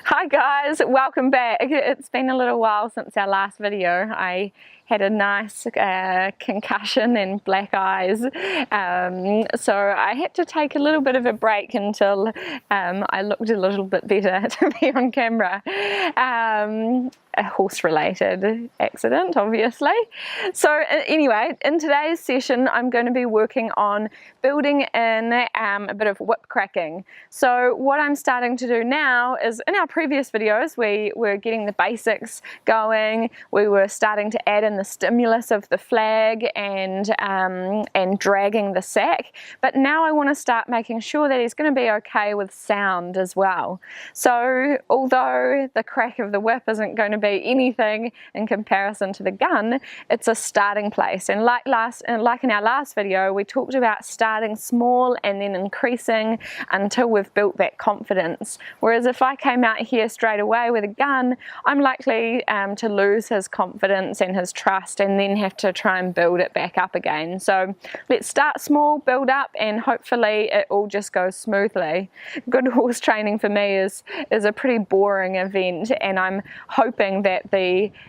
Hi guys, welcome back. It's been a little while since our last video. I had a nice concussion and black eyes, so I had to take a little bit of a break until I looked a little bit better to be on camera. A horse-related accident, obviously. So anyway, in today's session I'm going to be working on building in a bit of whip cracking. So what I'm starting to do now is, in our previous videos we were getting the basics going, we were starting to add in the stimulus of the flag and dragging the sack, but now I want to start making sure that he's going to be okay with sound as well. So although the crack of the whip isn't going to be anything in comparison to the gun, it's a starting place, and like in our last video we talked about starting small and then increasing until we've built that confidence. Whereas if I came out here straight away with a gun, I'm likely to lose his confidence and his trust and then have to try and build it back up again. So let's start small, build up, and hopefully it all just goes smoothly. Good horse training for me is a pretty boring event, and I'm hoping that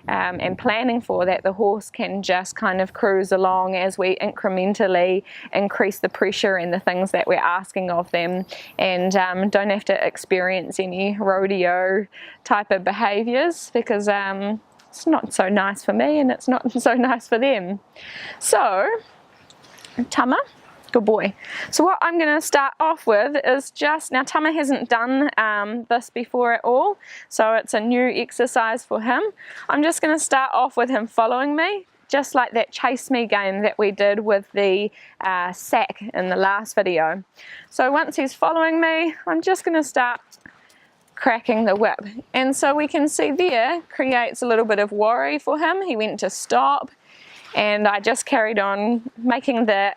and planning for that the horse can just kind of cruise along as we incrementally increase the pressure and the things that we're asking of them, and don't have to experience any rodeo type of behaviors, because it's not so nice for me and it's not so nice for them. So Tama, good boy. So what I'm going to start off with is just, now Tama hasn't done this before at all, so it's a new exercise for him. I'm just going to start off with him following me, just like that chase me game that we did with the sack in the last video. So once he's following me, I'm just going to start cracking the whip, and so we can see there creates a little bit of worry for him. He went to stop, and I just carried on making the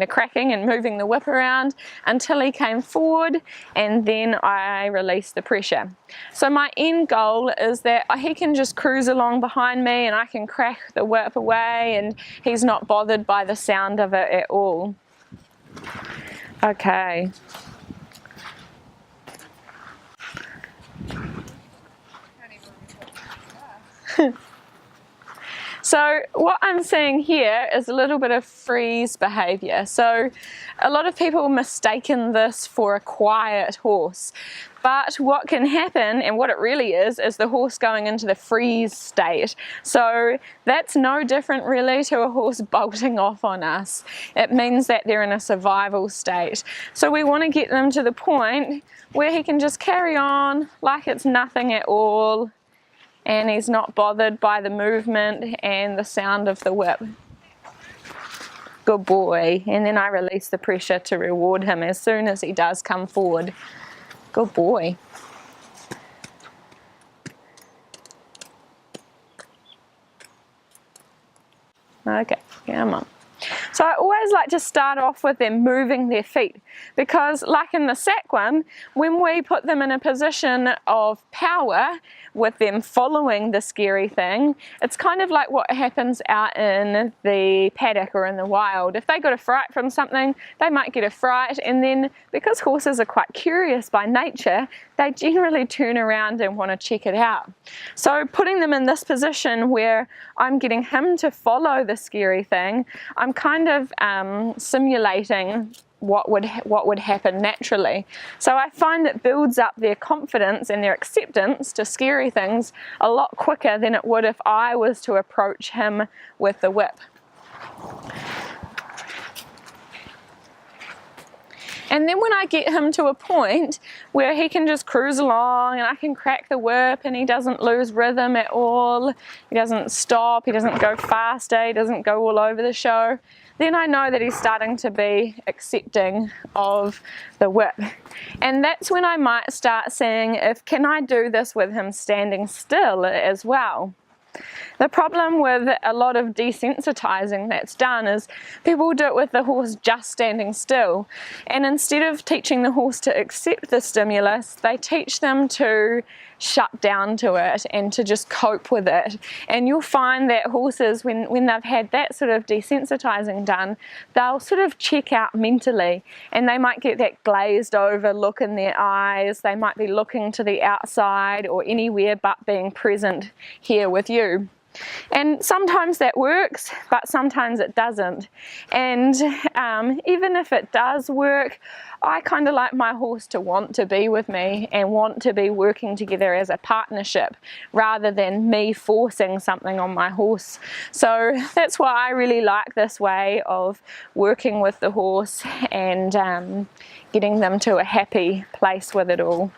cracking and moving the whip around until he came forward, and then I released the pressure. So my end goal is that he can just cruise along behind me and I can crack the whip away and he's not bothered by the sound of it at all. Okay. So what I'm seeing here is a little bit of freeze behavior. So a lot of people mistaken this for a quiet horse, but what can happen, and what it really is the horse going into the freeze state. So that's no different really to a horse bolting off on us. It means that they're in a survival state. So we want to get them to the point where he can just carry on like it's nothing at all, and he's not bothered by the movement and the sound of the whip. Good boy. And then I release the pressure to reward him as soon as he does come forward. Good boy. Okay, come on. So I always like to start off with them moving their feet, because like in the sack one, when we put them in a position of power with them following the scary thing, it's kind of like what happens out in the paddock or in the wild. If they got a fright from something, they might get a fright, and then because horses are quite curious by nature, they generally turn around and want to check it out. So putting them in this position where I'm getting him to follow the scary thing, I'm kind of simulating what would happen naturally. So I find it builds up their confidence and their acceptance to scary things a lot quicker than it would if I was to approach him with the whip. And then when I get him to a point where he can just cruise along and I can crack the whip and he doesn't lose rhythm at all, he doesn't stop, he doesn't go faster, he doesn't go all over the show, then I know that he's starting to be accepting of the whip. And that's when I might start seeing if can I do this with him standing still as well. The problem with a lot of desensitizing that's done is people do it with the horse just standing still, and instead of teaching the horse to accept the stimulus, they teach them to shut down to it and to just cope with it. And you'll find that horses, when they've had that sort of desensitizing done, they'll sort of check out mentally, and they might get that glazed over look in their eyes. They might be looking to the outside or anywhere but being present here with you. And sometimes that works, but sometimes it doesn't. And even if it does work, I kind of like my horse to want to be with me and want to be working together as a partnership rather than me forcing something on my horse. So that's why I really like this way of working with the horse and getting them to a happy place with it all.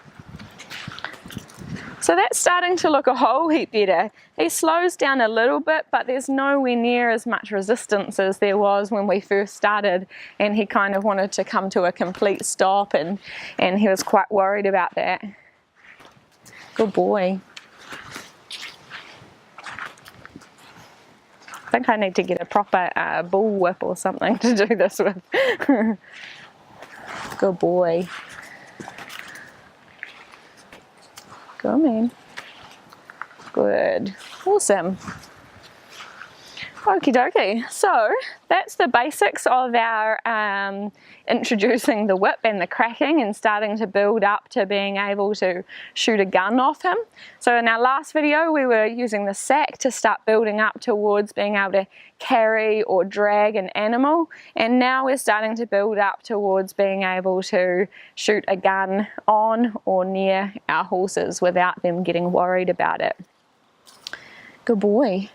So that's starting to look a whole heap better. He slows down a little bit, but there's nowhere near as much resistance as there was when we first started, and he kind of wanted to come to a complete stop, and he was quite worried about that. Good boy. I think I need to get a proper bull whip or something to do this with. Good boy. Go man. Good. Awesome. Okie dokie. So that's the basics of our introducing the whip and the cracking and starting to build up to being able to shoot a gun off him. So in our last video we were using the sack to start building up towards being able to carry or drag an animal, and now we're starting to build up towards being able to shoot a gun on or near our horses without them getting worried about it. Good boy.